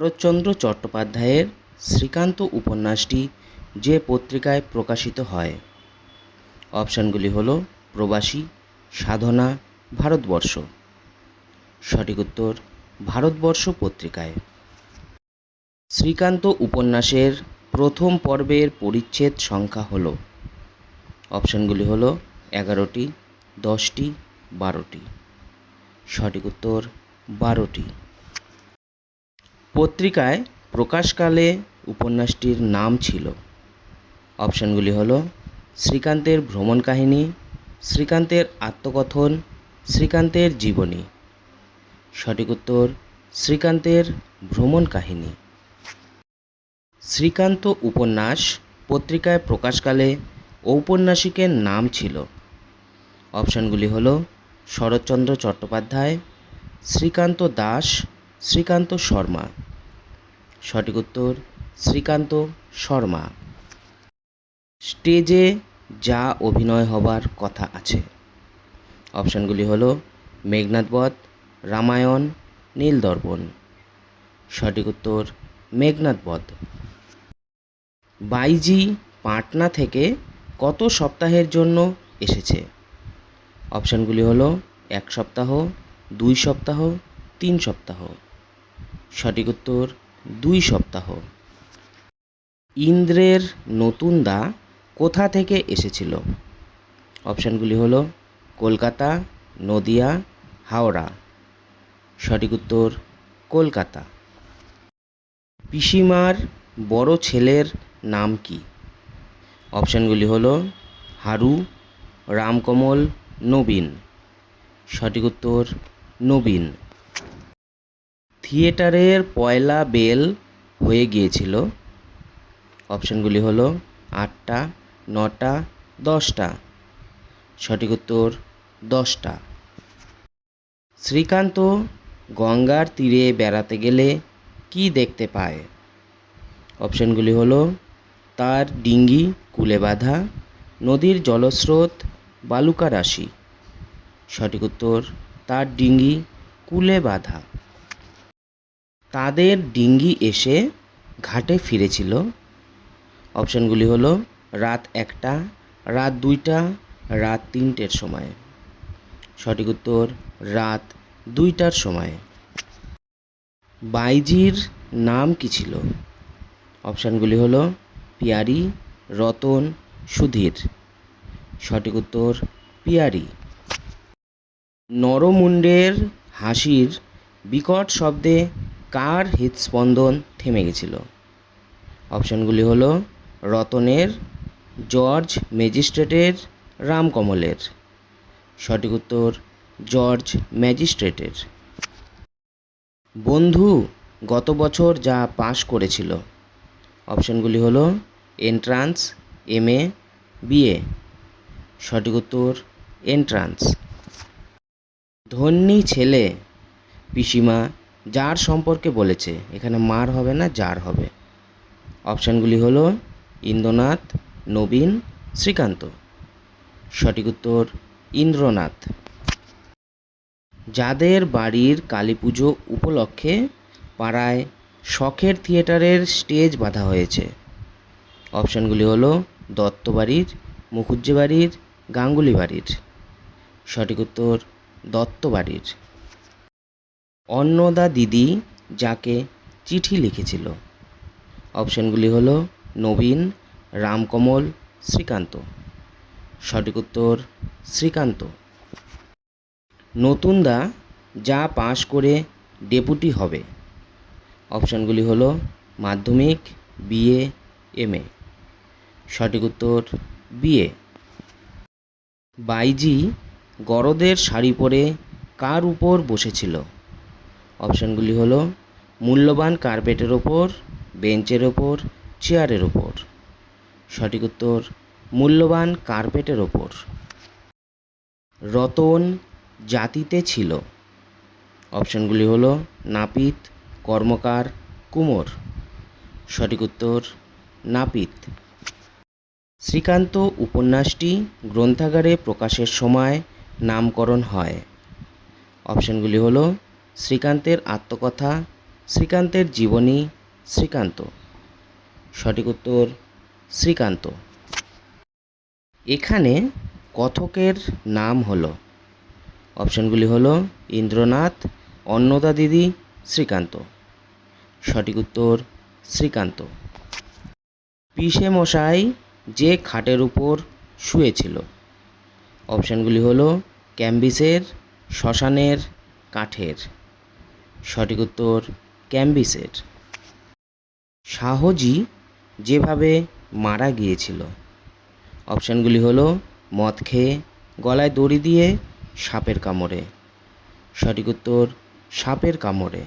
শরৎচন্দ্র চট্টোপাধ্যায়ের শ্রীকান্ত উপন্যাসটি যে পত্রিকায় প্রকাশিত হয়? অপশানগুলি হলো প্রবাসী, সাধনা, ভারতবর্ষ। সঠিক উত্তর ভারতবর্ষ পত্রিকায়। শ্রীকান্ত উপন্যাসের প্রথম পর্বের পরিচ্ছেদ সংখ্যা হলো? অপশানগুলি হলো 11টি, 10টি, 12টি। সঠিক উত্তর 12টি। পত্রিকায় প্রকাশকালে উপন্যাসটির নাম ছিল? অপশানগুলি হলো শ্রীকান্তের ভ্রমণ কাহিনী, শ্রীকান্তের আত্মকথন, শ্রীকান্তের জীবনী। সঠিক উত্তর শ্রীকান্তের ভ্রমণ কাহিনী। শ্রীকান্ত উপন্যাস পত্রিকায় প্রকাশকালে ঔপন্যাসিকের নাম ছিল? অপশানগুলি হলো শরৎচন্দ্র চট্টোপাধ্যায়, শ্রীকান্ত দাস, শ্রীকান্ত শর্মা। সঠিক উত্তর শ্রীকান্ত শর্মা। স্টেজে যা অভিনয় হবার কথা আছে? অপশানগুলি হলো মেঘনাদ বধ, রামায়ণ, নীলদর্পণ। সঠিক উত্তর মেঘনাদ বধ। বাইজি পাটনা থেকে কত সপ্তাহের জন্য এসেছে? অপশানগুলি হলো 1 সপ্তাহ, 2 সপ্তাহ, 3 সপ্তাহ। সঠিক উত্তর 2 সপ্তাহ। ইন্দ্রের নতুন দা কোথা থেকে এসেছিল? অপশানগুলি হলো কলকাতা, নদিয়া, হাওড়া। সঠিক উত্তর কলকাতা। পিসিমার বড় ছেলের নাম কি? অপশানগুলি হলো হারু, রামকমল, নবীন। সঠিক উত্তর নবীন। থিয়েটারের পয়লা বেল হয়ে গিয়েছিল? অপশানগুলি হলো 8টা, 9টা, 10টা। সঠিক উত্তর 10টা। শ্রীকান্ত গঙ্গার তীরে বেড়াতে গেলে কি দেখতে পায়? অপশানগুলি হলো তার ডিঙ্গি কূলে বাঁধা, নদীর জলস্রোত, বালুকা রাশি। সঠিক উত্তর তার ডিঙ্গি কূলে বাঁধা। তাদের ডিঙ্গি এসে ঘাটে ফিরেছিল? অপশানগুলি হলো রাত 1টা, রাত 2টা, রাত 3টের সময়। সঠিক উত্তর রাত 2টার সময়। বাইজির নাম কি ছিল? অপশানগুলি হলো পিয়ারি, রতন, সুধীর। সঠিক উত্তর পিয়ারি। নরমুণ্ডের হাসির বিকট শব্দে কার হৃদস্পন্দন থেমে গেছিল? অপশানগুলি হলো রতনের, জর্জ ম্যাজিস্ট্রেটের, রামকমলের। সঠিক উত্তর জর্জ ম্যাজিস্ট্রেটের। বন্ধু গত বছর যা পাশ করেছিল? অপশানগুলি হলো এন্ট্রান্স, MA, BA। সঠিক উত্তর এন্ট্রান্স। ধন্যী ছেলে পিসিমা যার সম্পর্কে বলেছে? এখানে মার হবে না, যার হবে। অপশানগুলি হলো ইন্দ্রনাথ, নবীন, শ্রীকান্ত। সঠিক উত্তর ইন্দ্রনাথ। যাদের বাড়ির কালী পুজো উপলক্ষে পাড়ায় শখের থিয়েটারের স্টেজ বাঁধা হয়েছে? অপশানগুলি হলো দত্ত বাড়ির, মুখুজ্জে বাড়ির, গাঙ্গুলি বাড়ির। সঠিক উত্তর দত্ত বাড়ির। অন্নদা দিদি যাকে চিঠি লিখেছিল? অপশানগুলি হলো নবীন, রামকমল, শ্রীকান্ত। সঠিক উত্তর শ্রীকান্ত। নতুন দা যা পাশ করে ডেপুটি হবে? অপশানগুলি হলো মাধ্যমিক, BA, MA। সঠিক উত্তর BA। বাইজি গরদের শাড়ি পরে কার উপর বসেছিল? অপশানগুলি হলো মূল্যবান কার্পেটের ওপর, বেঞ্চের ওপর, চেয়ারের ওপর। সঠিক উত্তর মূল্যবান কার্পেটের ওপর। রতন জাতিতে ছিল? অপশানগুলি হলো নাপিত, কর্মকার, কুমোর। সঠিক উত্তর নাপিত। শ্রীকান্ত উপন্যাসটি গ্রন্থাগারে প্রকাশের সময় নামকরণ হয়? অপশানগুলি হলো শ্রীকান্তের আত্মকথা, শ্রীকান্তের জীবনী শ্রীকান্ত। সঠিক উত্তর শ্রীকান্ত। এখানে কথকের নাম হলো, অপশানগুলি হলো ইন্দ্রনাথ, অন্নদা দিদি, শ্রীকান্ত। সঠিক উত্তর শ্রীকান্ত। পিসে মশাই যে খাটের উপর শুয়েছিল, অপশানগুলি হলো ক্যাম্বিসের, শ্মশানের, কাঠের। সঠিক উত্তর ক্যাম্বিসের। শাহজি যেভাবে মারা গিয়েছিল, অপশানগুলি হলো মদ খেয়ে, গলায় দড়ি দিয়ে, সাপের কামড়ে। সঠিক উত্তর সাপের কামড়ে।